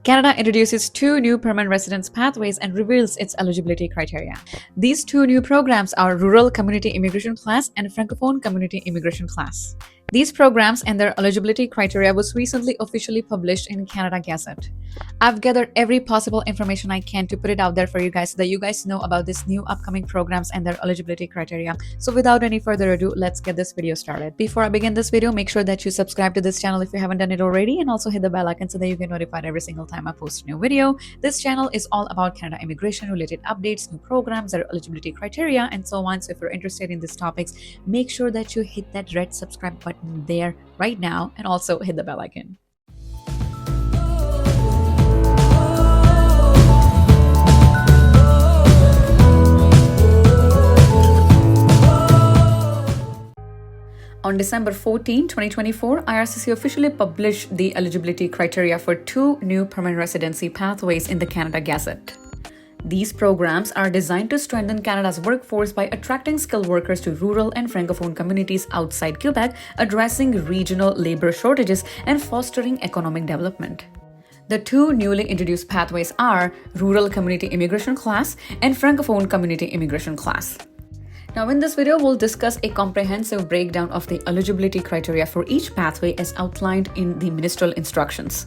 Canada introduces 2 new permanent residence pathways and reveals its eligibility criteria. These 2 new programs are Rural Community Immigration Class and Francophone Community Immigration Class. These programs and their eligibility criteria was recently officially published in Canada Gazette. I've gathered every possible information I can to put it out there for you guys so that you guys know about these new upcoming programs and their eligibility criteria. So without any further ado, let's get this video started. Before I begin this video, make sure that you subscribe to this channel if you haven't done it already, and also hit the bell icon so that you get notified every single time I post a new video. This channel is all about Canada immigration related updates, new programs, their eligibility criteria, and so on. So if you're interested in these topics, make sure that you hit that red subscribe button there right now and also hit the bell icon. On December 14, 2024, IRCC officially published the eligibility criteria for 2 new permanent residency pathways in the Canada Gazette. These programs are designed to strengthen Canada's workforce by attracting skilled workers to rural and francophone communities outside Quebec, addressing regional labor shortages and fostering economic development. The 2 newly introduced pathways are Rural Community Immigration Class and Francophone Community Immigration Class. Now, in this video, we'll discuss a comprehensive breakdown of the eligibility criteria for each pathway as outlined in the ministerial instructions.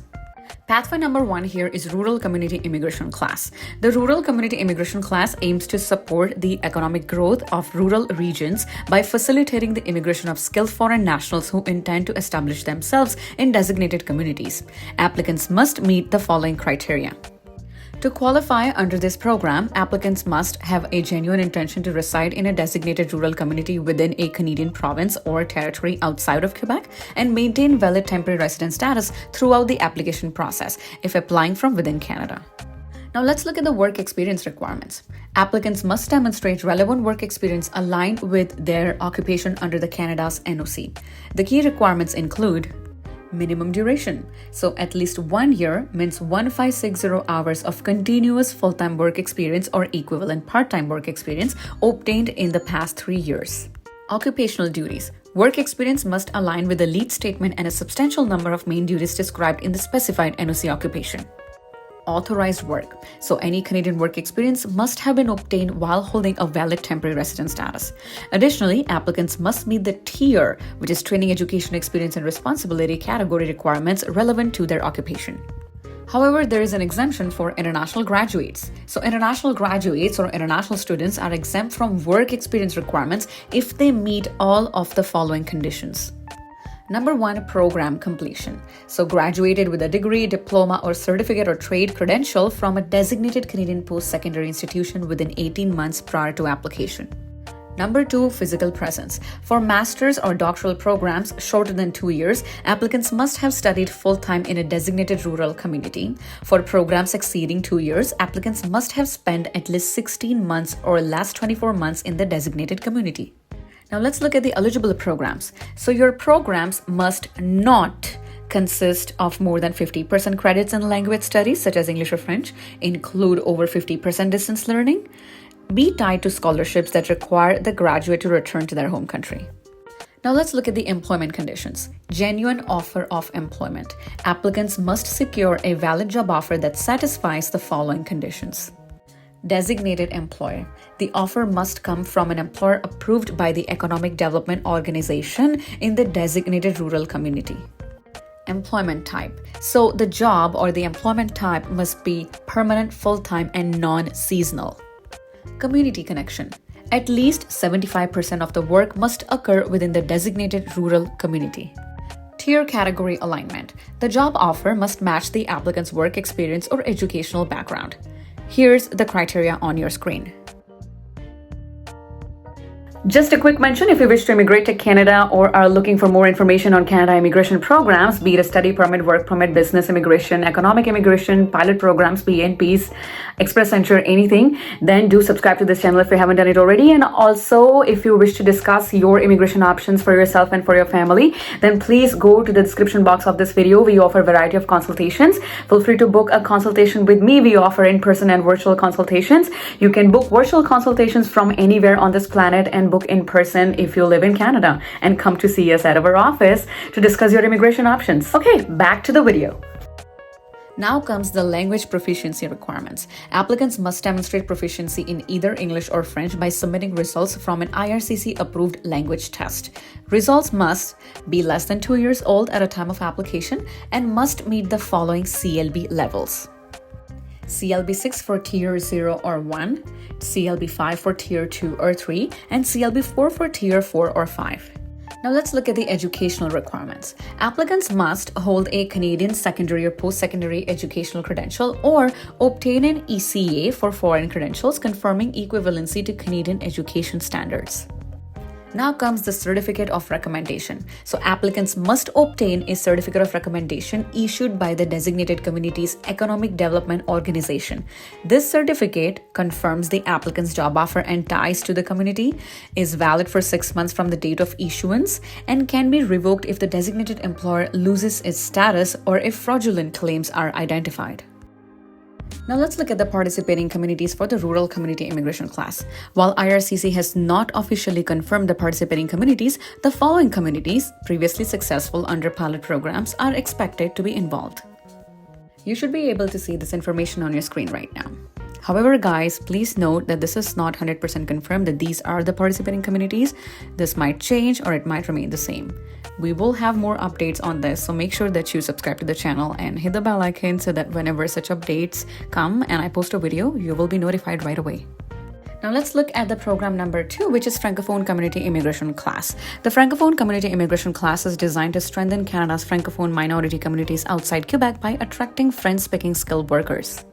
Pathway number 1 here is Rural Community Immigration Class. The Rural Community Immigration Class aims to support the economic growth of rural regions by facilitating the immigration of skilled foreign nationals who intend to establish themselves in designated communities. Applicants must meet the following criteria. To qualify under this program, applicants must have a genuine intention to reside in a designated rural community within a Canadian province or territory outside of Quebec and maintain valid temporary residence status throughout the application process if applying from within Canada. Now let's look at the work experience requirements. Applicants must demonstrate relevant work experience aligned with their occupation under the Canada's NOC. The key requirements include minimum duration. So at least 1 year means 1560 hours of continuous full-time work experience or equivalent part-time work experience obtained in the past 3 years. Occupational duties. Work experience must align with the lead statement and a substantial number of main duties described in the specified NOC occupation. Authorized work. So any Canadian work experience must have been obtained while holding a valid temporary residence status. Additionally, applicants must meet the TIER, which is Training, Education, Experience and Responsibility category requirements relevant to their occupation. However, there is an exemption for international graduates. So international graduates or international students are exempt from work experience requirements if they meet all of the following conditions. Number 1, program completion. So graduated with a degree, diploma, or certificate or trade credential from a designated Canadian post-secondary institution within 18 months prior to application. Number 2, physical presence. For master's or doctoral programs shorter than 2 years, applicants must have studied full-time in a designated rural community. For programs exceeding 2 years, applicants must have spent at least 16 months or last 24 months in the designated community. Now let's look at the eligible programs. So your programs must not consist of more than 50% credits in language studies such as English or French, include over 50% distance learning, be tied to scholarships that require the graduate to return to their home country. Now let's look at the employment conditions. Genuine offer of employment. Applicants must secure a valid job offer that satisfies the following conditions. Designated employer. The offer must come from an employer approved by the Economic Development Organization in the designated rural community. Employment type. So the job or the employment type must be permanent, full-time, and non-seasonal. Community connection. At least 75% of the work must occur within the designated rural community. Tier category alignment. The job offer must match the applicant's work experience or educational background. Here's the criteria on your screen. Just a quick mention, if you wish to immigrate to Canada or are looking for more information on Canada immigration programs, be it a study permit, work permit, business immigration, economic immigration, pilot programs, PNPs, express entry, anything, then do subscribe to this channel if you haven't done it already. And also, if you wish to discuss your immigration options for yourself and for your family, then please go to the description box of this video. We offer a variety of consultations. Feel free to book a consultation with me. We offer in-person and virtual consultations. You can book virtual consultations from anywhere on this planet and book in person if you live in Canada, and come to see us at our office to discuss your immigration options. Okay, back to the video. Now comes the language proficiency requirements. Applicants must demonstrate proficiency in either English or French by submitting results from an IRCC-approved language test. Results must be less than 2 years old at a time of application and must meet the following CLB levels. CLB 6 for Tier 0 or 1, CLB 5 for Tier 2 or 3, and CLB 4 for Tier 4 or 5. Now let's look at the educational requirements. Applicants must hold a Canadian secondary or post-secondary educational credential or obtain an ECA for foreign credentials confirming equivalency to Canadian education standards. Now comes the certificate of recommendation. So applicants must obtain a certificate of recommendation issued by the designated community's economic development organization. This certificate confirms the applicant's job offer and ties to the community, is valid for 6 months from the date of issuance, and can be revoked if the designated employer loses its status or if fraudulent claims are identified. Now let's look at the participating communities for the Rural Community Immigration Class. While IRCC has not officially confirmed the participating communities, the following communities, previously successful under pilot programs, are expected to be involved. You should be able to see this information on your screen right now. However, guys, please note that this is not 100% confirmed that these are the participating communities. This might change or it might remain the same. We will have more updates on this, so make sure that you subscribe to the channel and hit the bell icon so that whenever such updates come and I post a video, you will be notified right away. Now let's look at the program number 2, which is Francophone Community Immigration Class. The Francophone Community Immigration Class is designed to strengthen Canada's Francophone minority communities outside Quebec by attracting French-speaking skilled workers.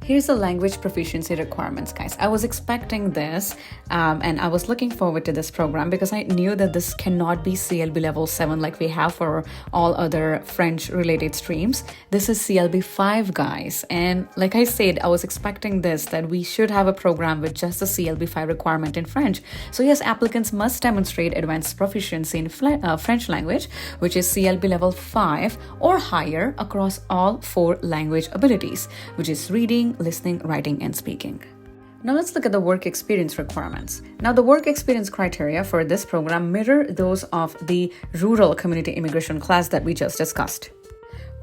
Here's the language proficiency requirements, guys. I was expecting this and I was looking forward to this program because I knew that this cannot be CLB level 7 like we have for all other French related streams. This is CLB 5, guys. And like I said, I was expecting this, that we should have a program with just the CLB 5 requirement in French. So yes, applicants must demonstrate advanced proficiency in French language, which is CLB level 5 or higher across all 4 language abilities, which is reading, listening, writing, and speaking. Now let's look at the work experience requirements. Now the work experience criteria for this program mirror those of the Rural Community Immigration Class that we just discussed,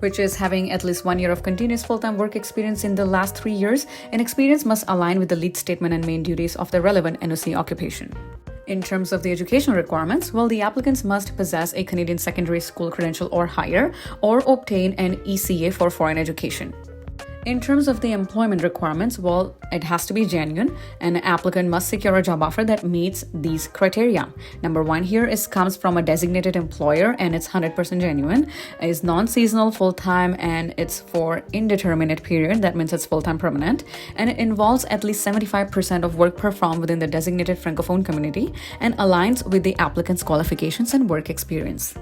which is having at least 1 year of continuous full-time work experience in the last 3 years, and experience must align with the lead statement and main duties of the relevant NOC occupation. In terms of the education requirements, well, the applicants must possess a Canadian secondary school credential or higher, or obtain an ECA for foreign education. In terms of the employment requirements, well, it has to be genuine. An applicant must secure a job offer that meets these criteria. Number 1 here comes from a designated employer and it's 100% genuine, is non-seasonal, full-time, and it's for indeterminate period. That means it's full-time permanent, and it involves at least 75% of work performed within the designated Francophone community and aligns with the applicant's qualifications and work experience.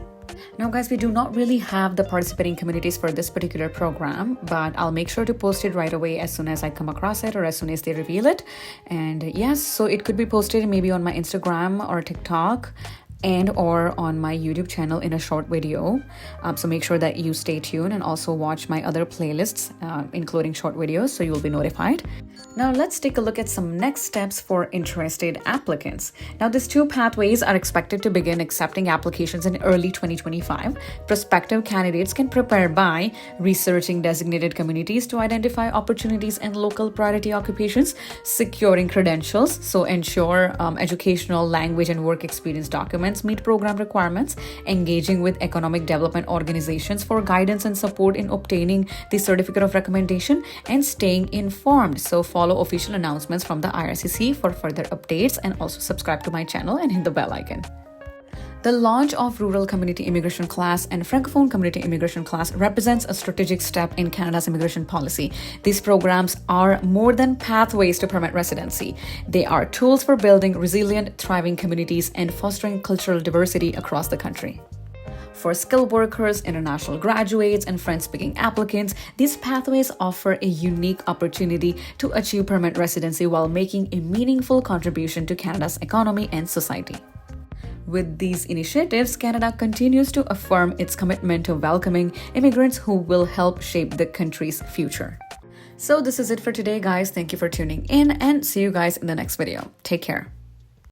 Now guys, we do not really have the participating communities for this particular program, but I'll make sure to post it right away as soon as I come across it or as soon as they reveal it. And yes, so it could be posted maybe on my Instagram or TikTok and or on my YouTube channel in a short video. So make sure that you stay tuned and also watch my other playlists, including short videos, so you'll be notified. Now let's take a look at some next steps for interested applicants. Now these 2 pathways are expected to begin accepting applications in early 2025. Prospective candidates can prepare by researching designated communities to identify opportunities and local priority occupations, securing credentials, so ensure educational, language, and work experience documents meet program requirements, engaging with economic development organizations for guidance and support in obtaining the certificate of recommendation, and staying informed. So follow official announcements from the IRCC for further updates, and also subscribe to my channel and hit the bell icon. The launch of Rural Community Immigration Class and Francophone Community Immigration Class represents a strategic step in Canada's immigration policy. These programs are more than pathways to permanent residency. They are tools for building resilient, thriving communities and fostering cultural diversity across the country. For skilled workers, international graduates, and French-speaking applicants, these pathways offer a unique opportunity to achieve permanent residency while making a meaningful contribution to Canada's economy and society. With these initiatives, Canada continues to affirm its commitment to welcoming immigrants who will help shape the country's future. So this is it for today, guys. Thank you for tuning in and see you guys in the next video. Take care.